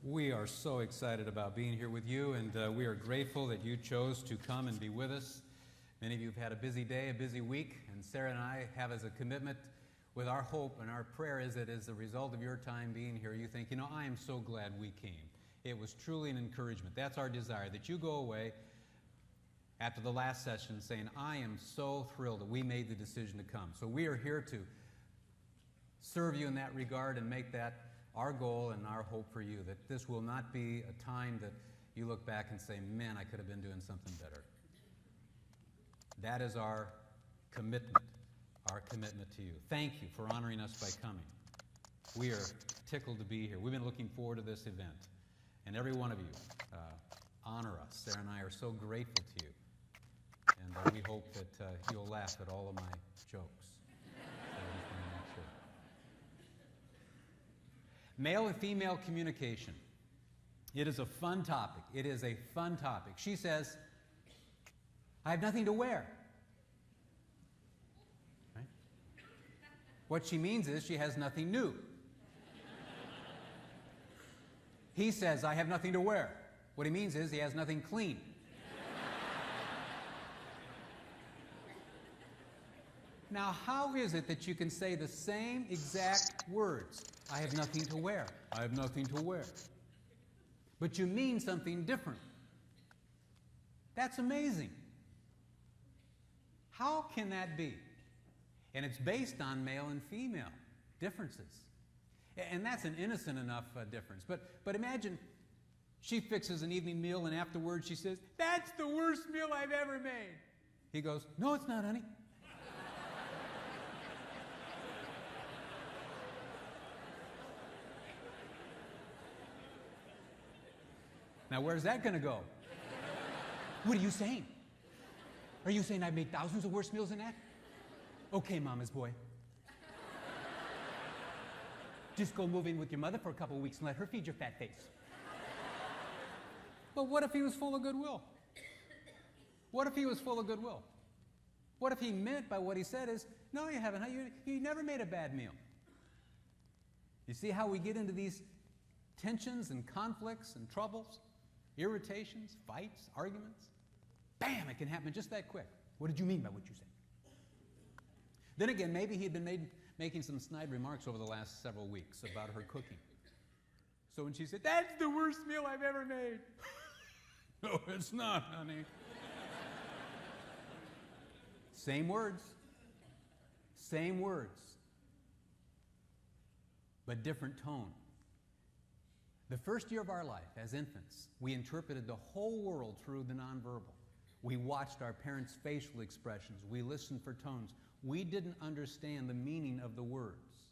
We are so excited about being here with you, and we are grateful that you chose to come and be with us. Many of you have had a busy day, a busy week, and Sarah and I have as a commitment with our hope and our prayer is that as a result of your time being here, you think, I am so glad we came. It was truly an encouragement. That's our desire, that you go away after the last session saying, I am so thrilled that we made the decision to come. So we are here to serve you in that regard and make that our goal and our hope for you, that this will not be a time that you look back and say, man, I could have been doing something better. That is our commitment to you. Thank you for honoring us by coming. We are tickled to be here. We've been looking forward to this event. And every one of you honor us. Sarah and I are so grateful to you. And we hope that you'll laugh at all of my jokes. Male and female communication. It is a fun topic. It is a fun topic. She says, I have nothing to wear. Right? What she means is she has nothing new. He says, I have nothing to wear. What he means is he has nothing clean. Now, how is it that you can say the same exact words? I have nothing to wear. I have nothing to wear. But you mean something different. That's amazing. How can that be? And it's based on male and female differences. And that's an innocent enough difference. But imagine she fixes an evening meal and afterwards she says, that's the worst meal I've ever made. He goes, no, it's not, honey. Now, where's that going to go? What are you saying? Are you saying I've made thousands of worse meals than that? Okay, mama's boy. Just go move in with your mother for a couple of weeks and let her feed your fat face. But what if he was full of goodwill? What if he was full of goodwill? What if he meant by what he said is, no, you haven't. You never made a bad meal. You see how we get into these tensions and conflicts and troubles? Irritations, fights, arguments. Bam, it can happen just that quick. What did you mean by what you said? Then again, maybe he'd been making some snide remarks over the last several weeks about her cooking. So when she said, that's the worst meal I've ever made. No, it's not, honey. Same words. Same words. But different tone. The first year of our life as infants, we interpreted the whole world through the nonverbal. We watched our parents' facial expressions. We listened for tones. We didn't understand the meaning of the words.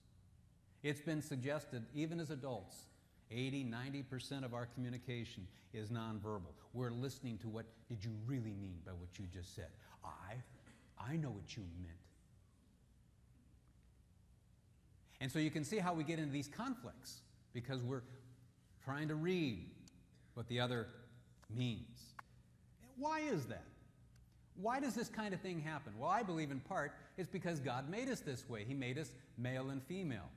It's been suggested, even as adults, 80-90% of our communication is nonverbal. We're listening to what did you really mean by what you just said. I know what you meant. And so you can see how we get into these conflicts because we're trying to read what the other means. Why is that? Why does this kind of thing happen? Well, I believe in part it's because God made us this way. He made us male and female.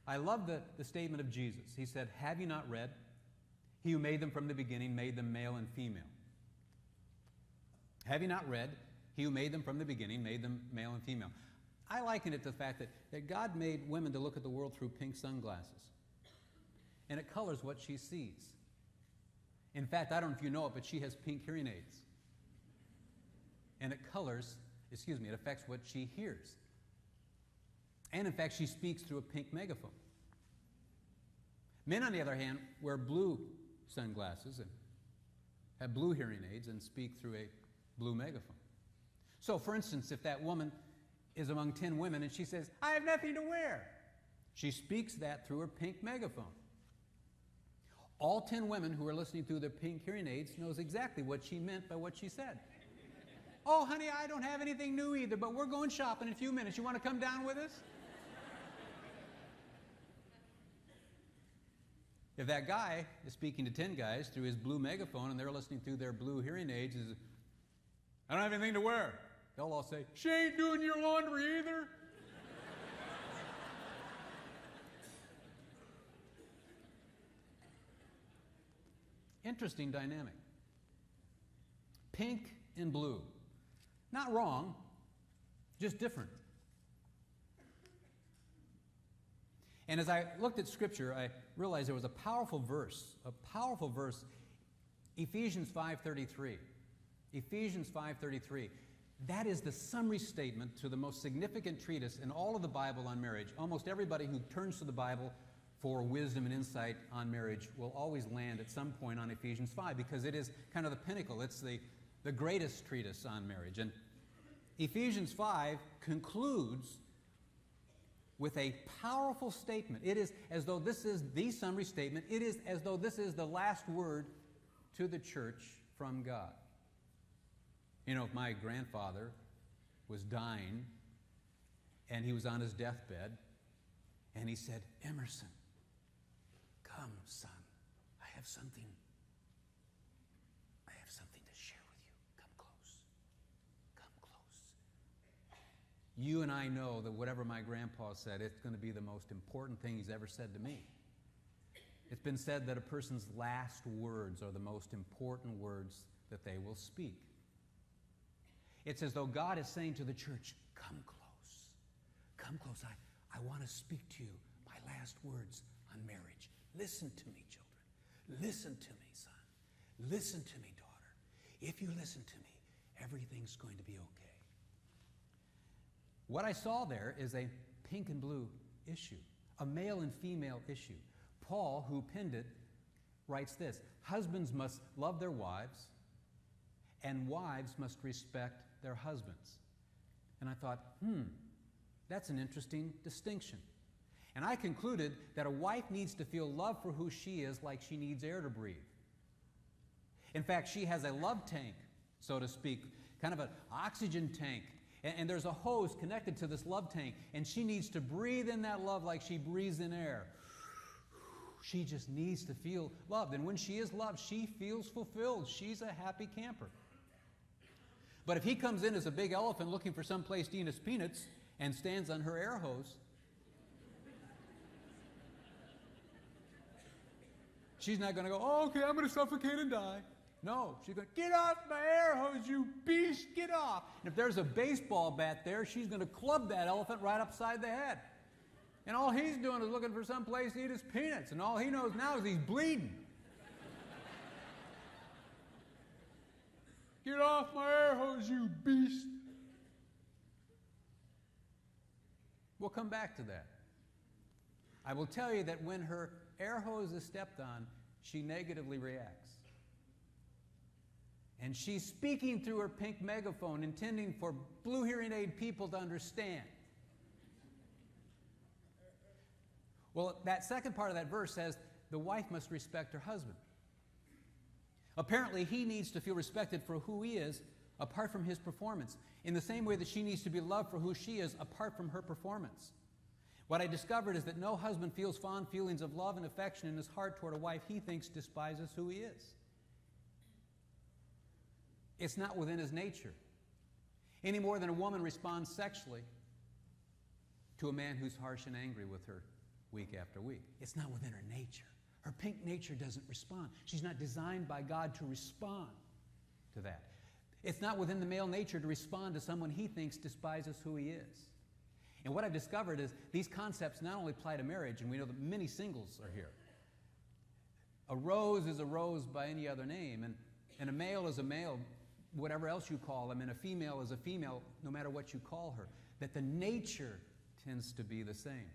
I love the statement of Jesus. He said, have you not read? He who made them from the beginning made them male and female. Have you not read? He who made them from the beginning made them male and female. I liken it to the fact that God made women to look at the world through pink sunglasses. And it colors what she sees. In fact, I don't know if you know it, but she has pink hearing aids. And it affects what she hears. And in fact, she speaks through a pink megaphone. Men, on the other hand, wear blue sunglasses and have blue hearing aids and speak through a blue megaphone. So, for instance, if that woman is among 10 women and she says, I have nothing to wear, she speaks that through her pink megaphone. All 10 women who are listening through their pink hearing aids knows exactly what she meant by what she said. Oh, honey, I don't have anything new either, but we're going shopping in a few minutes. You want to come down with us? If that guy is speaking to 10 guys through his blue megaphone and they're listening through their blue hearing aids, I don't have anything to wear. They'll all say, she ain't doing your laundry either. Interesting dynamic. Pink and blue. Not wrong, just different. And as I looked at Scripture, I realized there was a powerful verse, Ephesians 5:33. Ephesians 5:33. That is the summary statement to the most significant treatise in all of the Bible on marriage. Almost everybody who turns to the Bible for wisdom and insight on marriage will always land at some point on Ephesians 5 because it is kind of the pinnacle. It's the greatest treatise on marriage. And Ephesians 5 concludes with a powerful statement. It is as though this is the summary statement. It is as though this is the last word to the church from God. You know, if my grandfather was dying and he was on his deathbed and he said, "Emerson, come, son, I have something to share with you. Come close. Come close." You and I know that whatever my grandpa said, it's going to be the most important thing he's ever said to me. It's been said that a person's last words are the most important words that they will speak. It's as though God is saying to the church, come close. Come close. I want to speak to you my last words on marriage. Listen to me, children. Listen to me, son. Listen to me, daughter. If you listen to me, everything's going to be okay. What I saw there is a pink and blue issue, a male and female issue. Paul, who penned it, writes this: husbands must love their wives, and wives must respect their husbands. And I thought, that's an interesting distinction. And I concluded that a wife needs to feel love for who she is like she needs air to breathe. In fact, she has a love tank, so to speak, kind of an oxygen tank. And there's a hose connected to this love tank, and she needs to breathe in that love like she breathes in air. She just needs to feel loved. And when she is loved, she feels fulfilled. She's a happy camper. But if he comes in as a big elephant looking for some place to eat his peanuts and stands on her air hose, she's not going to go, "Oh, okay, I'm going to suffocate and die." No, she's going to, "Get off my air hose, you beast, get off." And if there's a baseball bat there, she's going to club that elephant right upside the head. And all he's doing is looking for some place to eat his peanuts. And all he knows now is he's bleeding. "Get off my air hose, you beast." We'll come back to that. I will tell you that when her air hose is stepped on, she negatively reacts. And she's speaking through her pink megaphone, intending for blue hearing aid people to understand. Well, that second part of that verse says the wife must respect her husband. Apparently, he needs to feel respected for who he is apart from his performance, in the same way that she needs to be loved for who she is apart from her performance. What I discovered is that no husband feels fond feelings of love and affection in his heart toward a wife he thinks despises who he is. It's not within his nature, any more than a woman responds sexually to a man who's harsh and angry with her week after week. It's not within her nature. Her pink nature doesn't respond. She's not designed by God to respond to that. It's not within the male nature to respond to someone he thinks despises who he is. And what I've discovered is these concepts not only apply to marriage, and we know that many singles are here. A rose is a rose by any other name, and a male is a male, whatever else you call him, and a female is a female, no matter what you call her. That the nature tends to be the same.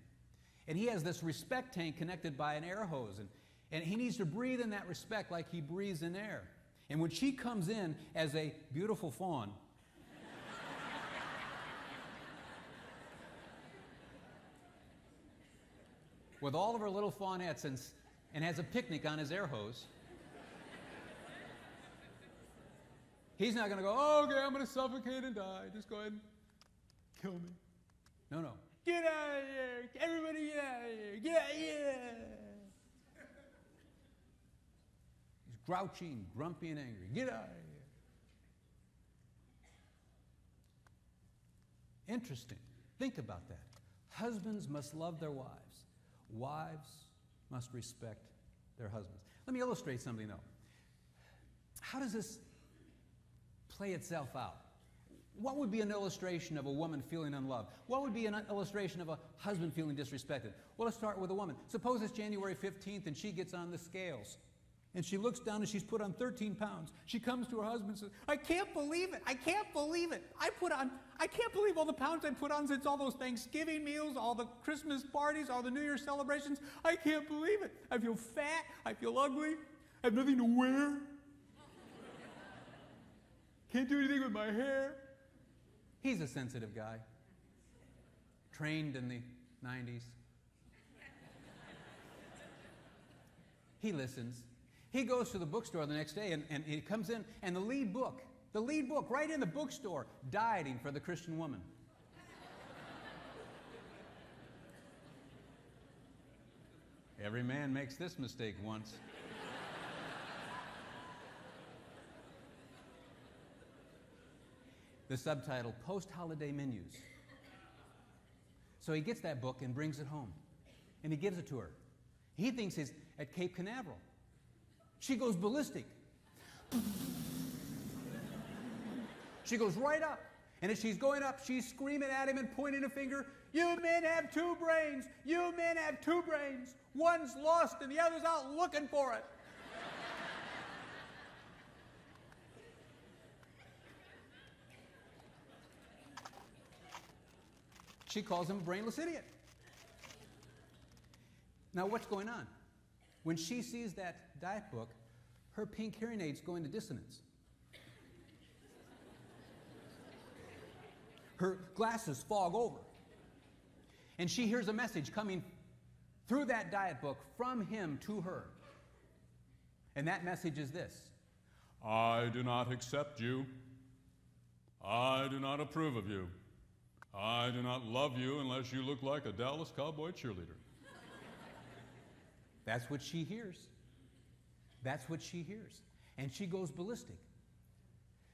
And he has this respect tank connected by an air hose, and he needs to breathe in that respect like he breathes in air. And when she comes in as a beautiful fawn, with all of her little fawnettes and has a picnic on his air hose, he's not going to go, "Oh, okay, I'm going to suffocate and die. Just go ahead and kill me." No, no. "Get out of here. Everybody get out of here. Get out of here." He's grouchy and grumpy and angry. "Get out of here." Interesting. Think about that. Husbands must love their wives. Wives must respect their husbands. Let me illustrate something, though. how does this play itself out? What would be an illustration of a woman feeling unloved? What would be an illustration of a husband feeling disrespected? Well, let's start with a woman. Suppose it's January 15th and she gets on the scales. And she looks down and she's put on 13 pounds. She comes to her husband and says, I can't believe it. I can't believe it. I can't believe all the pounds I put on since all those Thanksgiving meals, all the Christmas parties, all the New Year celebrations. I can't believe it. I feel fat. I feel ugly. I have nothing to wear. Can't do anything with my hair. He's a sensitive guy. Trained in the 90s. He listens. He goes to the bookstore the next day and he comes in and the lead book right in the bookstore, Dieting for the Christian Woman. Every man makes this mistake once. The subtitle, Post-Holiday Menus. So he gets that book and brings it home and he gives it to her. He thinks he's at Cape Canaveral. She goes ballistic. She goes right up. And as she's going up, she's screaming at him and pointing a finger. You men have two brains. You men have two brains. One's lost and the other's out looking for it. She calls him a brainless idiot. Now, what's going on? When she sees that diet book, her pink hearing aids go into dissonance. Her glasses fog over. And she hears a message coming through that diet book from him to her. And that message is this: I do not accept you. I do not approve of you. I do not love you unless you look like a Dallas Cowboy cheerleader. That's what she hears. That's what she hears. And she goes ballistic.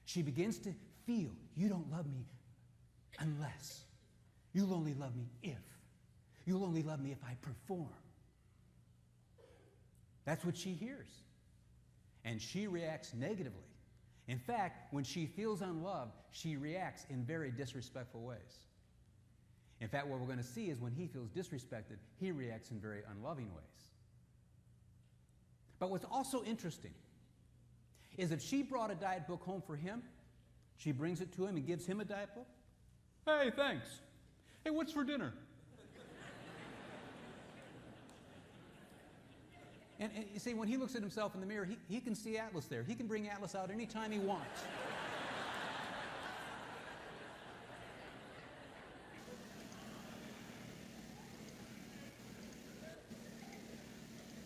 She begins to feel, you don't love me unless. You'll only love me if. You'll only love me if I perform. That's what she hears. And she reacts negatively. In fact, when she feels unloved, she reacts in very disrespectful ways. In fact, what we're going to see is when he feels disrespected, he reacts in very unloving ways. But what's also interesting is if she brought a diet book home for him, she brings it to him and gives him a diet book. Hey, thanks. Hey, what's for dinner? And you see, when he looks at himself in the mirror, he can see Atlas there. He can bring Atlas out anytime he wants.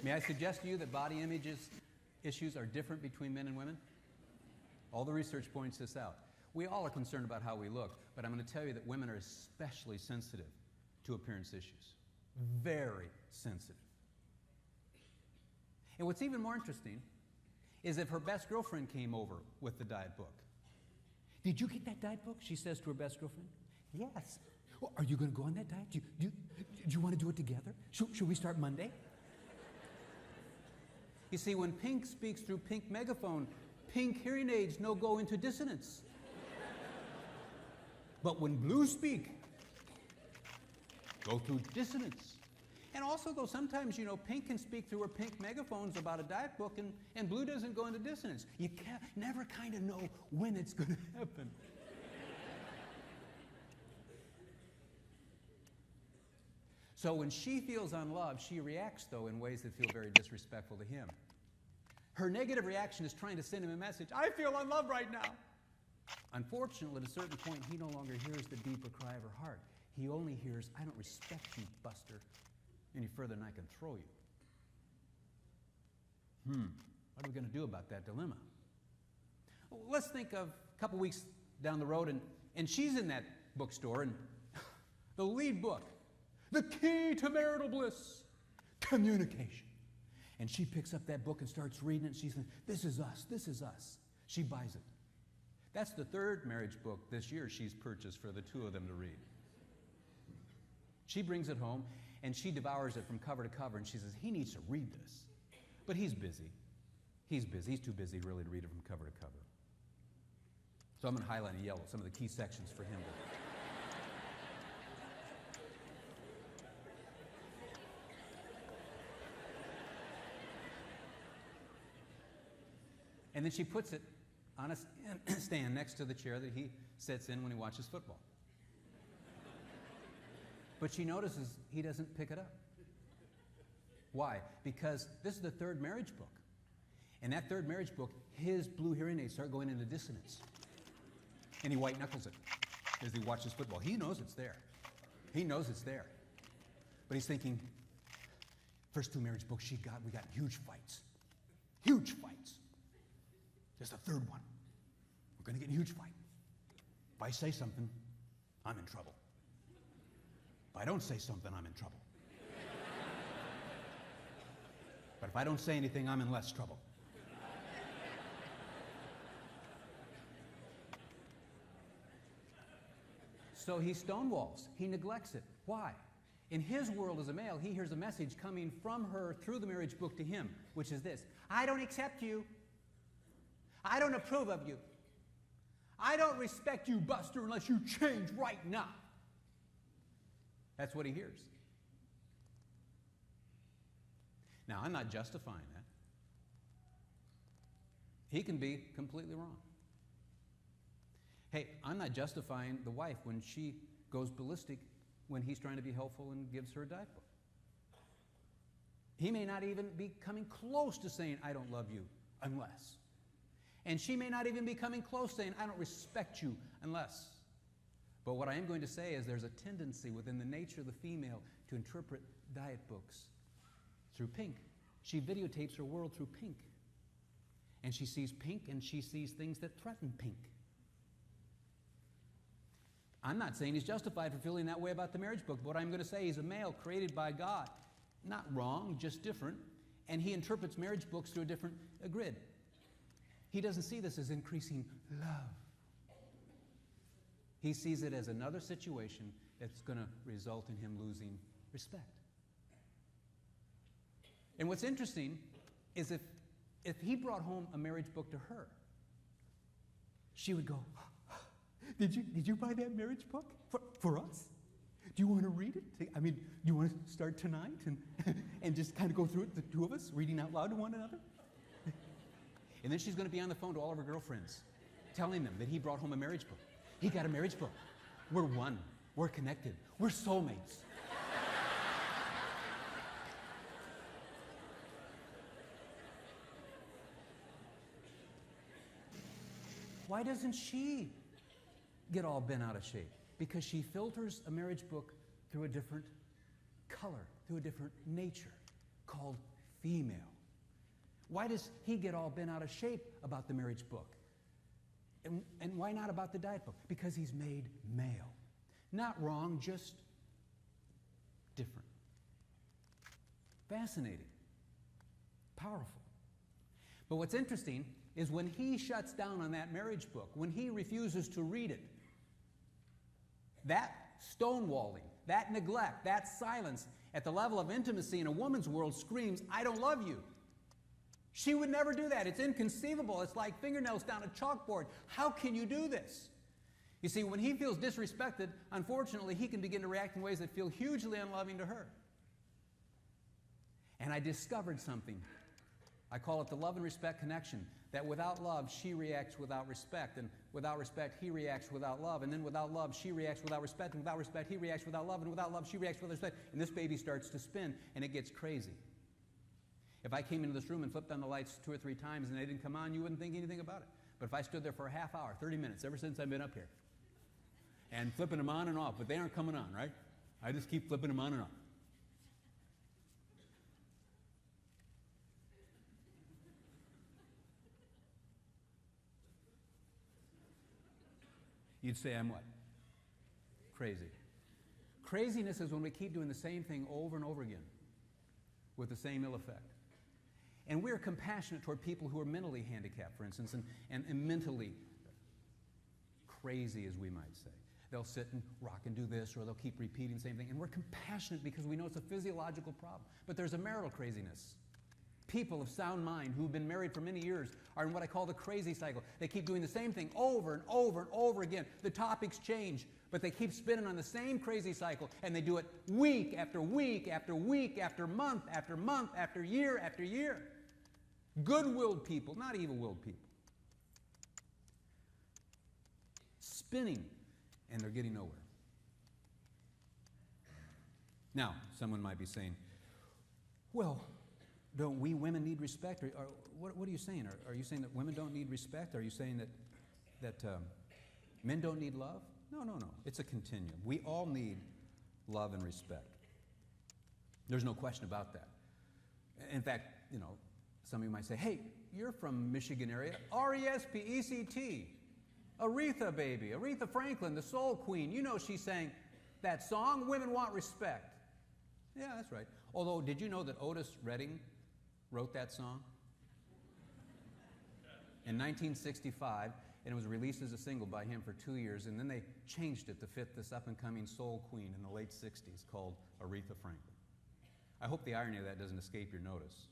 May I suggest to you that body issues are different between men and women? All the research points this out. We all are concerned about how we look, but I'm going to tell you that women are especially sensitive to appearance issues. Very sensitive. And what's even more interesting is if her best girlfriend came over with the diet book. Did you get that diet book? She says to her best girlfriend. Yes. Well, are you going to go on that diet? Do you want to do it together? Should we start Monday? You see, when Pink speaks through Pink megaphone, Pink hearing aids no go into dissonance. But when Blue speak, go through dissonance. And also, though, sometimes, Pink can speak through her Pink megaphones about a diet book, and Blue doesn't go into dissonance. You can't never kind of know when it's going to happen. So when she feels unloved, she reacts, though, in ways that feel very disrespectful to him. Her negative reaction is trying to send him a message. I feel unloved right now. Unfortunately, at a certain point, he no longer hears the deeper cry of her heart. He only hears, I don't respect you, Buster, any further than I can throw you. What are we going to do about that dilemma? Well, let's think of a couple weeks down the road, and she's in that bookstore, and the lead book, The Key to Marital Bliss, Communication. And she picks up that book and starts reading it, and she says, this is us, this is us. She buys it. That's the third marriage book this year she's purchased for the two of them to read. She brings it home, and she devours it from cover to cover, and she says, he needs to read this. But he's busy. He's busy. He's too busy really to read it from cover to cover. So I'm going to highlight in yellow some of the key sections for him to. And then she puts it on a stand next to the chair that he sits in when he watches football. But she notices he doesn't pick it up. Why? Because this is the third marriage book. And that third marriage book, his blue hearing aids start going into dissonance. And he white knuckles it as he watches football. He knows it's there. He knows it's there. But he's thinking, first two marriage books we got huge fights. Huge fights. There's a third one. We're going to get in a huge fight. If I say something, I'm in trouble. If I don't say something, I'm in trouble. But if I don't say anything, I'm in less trouble. So he stonewalls. He neglects it. Why? In his world as a male, he hears a message coming from her through the marriage book to him, which is this: I don't accept you. I don't approve of you. I don't respect you, Buster, unless you change right now. That's what he hears. Now, I'm not justifying that. He can be completely wrong. Hey, I'm not justifying the wife when she goes ballistic when he's trying to be helpful and gives her a diet book. He may not even be coming close to saying, I don't love you, unless. And she may not even be coming close saying, I don't respect you, unless. But what I am going to say is there's a tendency within the nature of the female to interpret diet books through pink. She videotapes her world through pink. And she sees pink and she sees things that threaten pink. I'm not saying he's justified for feeling that way about the marriage book, but what I'm going to say, he's a male created by God. Not wrong, just different. And he interprets marriage books through a different grid. He doesn't see this as increasing love. He sees it as another situation that's going to result in him losing respect. And what's interesting is if he brought home a marriage book to her, she would go, Did you buy that marriage book for us? Do you want to read it? I mean, do you want to start tonight and just kind of go through it, the two of us, reading out loud to one another? And then she's going to be on the phone to all of her girlfriends, telling them that he brought home a marriage book. He got a marriage book. We're one. We're connected. We're soulmates. Why doesn't she get all bent out of shape? Because she filters a marriage book through a different color, through a different nature, called female. Why does he get all bent out of shape about the marriage book? And why not about the diet book? Because he's made male. Not wrong, just different. Fascinating. Powerful. But what's interesting is when he shuts down on that marriage book, when he refuses to read it, that stonewalling, that neglect, that silence at the level of intimacy in a woman's world screams, I don't love you. She would never do that. It's inconceivable. It's like fingernails down a chalkboard. How can you do this? You see, when he feels disrespected, unfortunately, he can begin to react in ways that feel hugely unloving to her. And I discovered something. I call it the love and respect connection. That without love, she reacts without respect. And without respect, he reacts without love. And then without love, she reacts without respect. And without respect, he reacts without love. And without love, she reacts without respect. And this baby starts to spin, and it gets crazy. If I came into this room and flipped on the lights 2 or 3 times and they didn't come on, you wouldn't think anything about it. But if I stood there for a half hour, 30 minutes, ever since I've been up here, and flipping them on and off, but they aren't coming on, right? I just keep flipping them on and off. You'd say I'm what? Crazy. Craziness is when we keep doing the same thing over and over again with the same ill effect. And we're compassionate toward people who are mentally handicapped, for instance, and mentally crazy, as we might say. They'll sit and rock and do this, or they'll keep repeating the same thing. And we're compassionate because we know it's a physiological problem. But there's a marital craziness. people of sound mind who've been married for many years are in what I call the crazy cycle. They keep doing the same thing over and over and over again. The topics change, but they keep spinning on the same crazy cycle, and they do it week after week after week after month after year after year. Good-willed people, not evil-willed people. Spinning, and they're getting nowhere. Now, someone might be saying, well, don't we women need respect? Or what are you saying? Are you saying that women don't need respect? Are you saying that men don't need love? No. It's a continuum. We all need love and respect. There's no question about that. In fact, some of you might say, hey, you're from Michigan area. R-E-S-P-E-C-T. Aretha, baby. Aretha Franklin, the soul queen. You know she sang that song, Women Want Respect. Yeah, that's right. Although, did you know that Otis Redding wrote that song? In 1965, and it was released as a single by him for 2 years, and then they changed it to fit this up-and-coming soul queen in the late 60s called Aretha Franklin. I hope the irony of that doesn't escape your notice.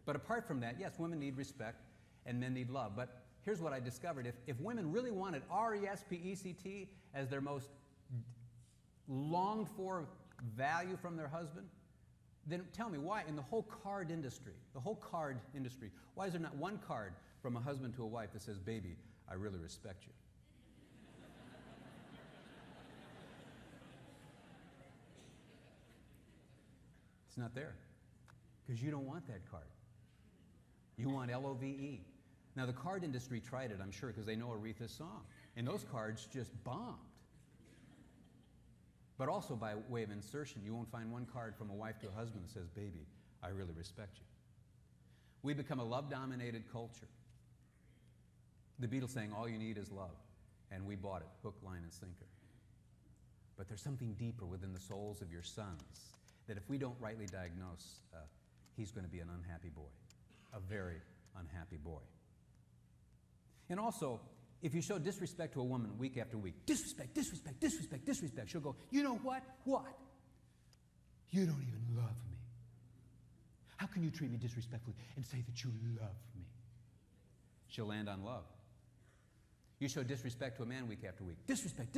But apart from that, yes, women need respect and men need love. But here's what I discovered. If women really wanted R-E-S-P-E-C-T as their most longed-for value from their husband, then tell me why in the whole card industry, why is there not one card from a husband to a wife that says, baby, I really respect you? It's not there because you don't want that card. You want L-O-V-E. Now, the card industry tried it, I'm sure, because they know Aretha's song. And those cards just bombed. But also by way of insertion, you won't find one card from a wife to a husband that says, baby, I really respect you. We become a love-dominated culture. The Beatles sang, all you need is love. And we bought it, hook, line, and sinker. But there's something deeper within the souls of your sons that if we don't rightly diagnose, he's going to be an unhappy boy, a very unhappy boy. And also, if you show disrespect to a woman week after week, disrespect, she'll go, you know what? What? You don't even love me. How can you treat me disrespectfully and say that you love me? She'll land on love. You show disrespect to a man week after week. Disrespect.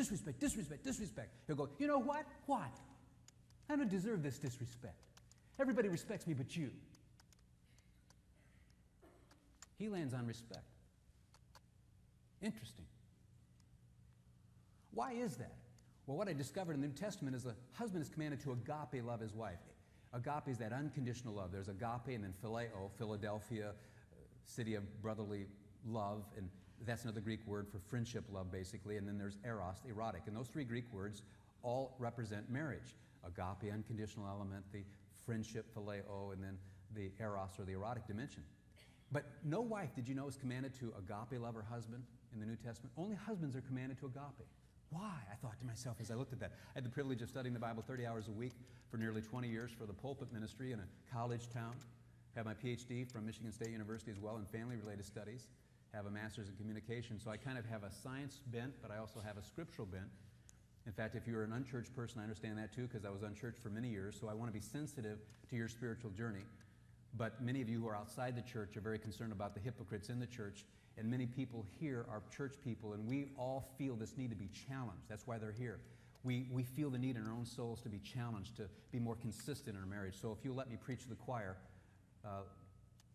He'll go, you know what? What? I don't deserve this disrespect. Everybody respects me but you. He lands on respect. Interesting. Why is that? Well, what I discovered in the New Testament is the husband is commanded to agape love his wife. Agape is that unconditional love. There's agape and then phileo, Philadelphia, city of brotherly love, and that's another Greek word for friendship love, basically, and then there's eros, erotic. And those three Greek words all represent marriage. Agape, unconditional element, the friendship, phileo, and then the eros, or the erotic dimension. But no wife, did you know, is commanded to agape love her husband in the New Testament? Only husbands are commanded to agape. Why? I thought to myself as I looked at that. I had the privilege of studying the Bible 30 hours a week for nearly 20 years for the pulpit ministry in a college town. Have my PhD from Michigan State University as well in family-related studies. Have a master's in communication. So I kind of have a science bent, but I also have a scriptural bent. In fact, if you're an unchurched person, I understand that too, because I was unchurched for many years, so I want to be sensitive to your spiritual journey. But many of you who are outside the church are very concerned about the hypocrites in the church, and many people here are church people, and we all feel this need to be challenged. That's why they're here. We feel the need in our own souls to be challenged, to be more consistent in our marriage. So if you let me preach to the choir,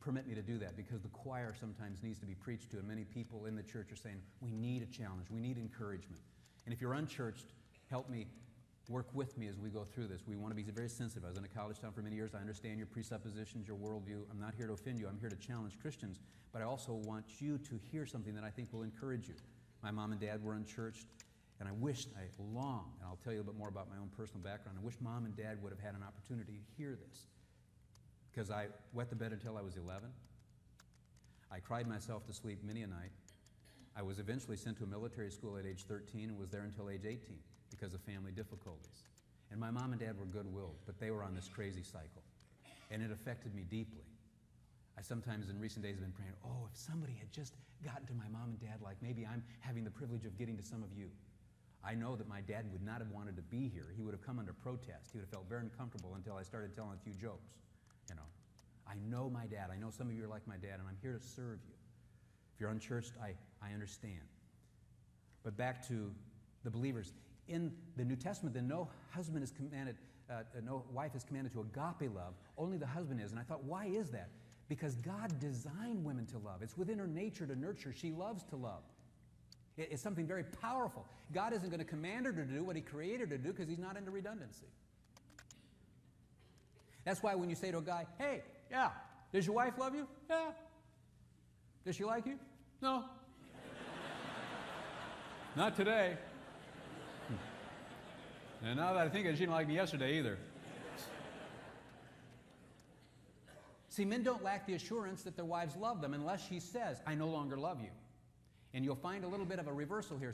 permit me to do that, because the choir sometimes needs to be preached to, and many people in the church are saying, we need a challenge, we need encouragement. And if you're unchurched, help me, work with me as we go through this. We want to be very sensitive. I was in a college town for many years. I understand your presuppositions, your worldview. I'm not here to offend you. I'm here to challenge Christians. But I also want you to hear something that I think will encourage you. My mom and dad were unchurched, and I long, and I'll tell you a bit more about my own personal background, I wish mom and dad would have had an opportunity to hear this. Because I wet the bed until I was 11. I cried myself to sleep many a night. I was eventually sent to a military school at age 13 and was there until age 18 because of family difficulties. And my mom and dad were good-willed, but they were on this crazy cycle. And it affected me deeply. I sometimes in recent days have been praying, oh, if somebody had just gotten to my mom and dad like maybe I'm having the privilege of getting to some of you. I know that my dad would not have wanted to be here. He would have come under protest. He would have felt very uncomfortable until I started telling a few jokes. I know my dad. I know some of you are like my dad, and I'm here to serve you. If you're unchurched, I understand. But back to the believers. In the New Testament, then no husband is commanded, no wife is commanded to agape love. Only the husband is. And I thought, why is that? Because God designed women to love. It's within her nature to nurture. She loves to love. It's something very powerful. God isn't going to command her to do what He created her to do because He's not into redundancy. That's why when you say to a guy, hey, yeah, does your wife love you? Yeah. Does she like you? No. Not today. And now that I think of it, she didn't like me yesterday either. See, men don't lack the assurance that their wives love them unless she says, I no longer love you. And you'll find a little bit of a reversal here.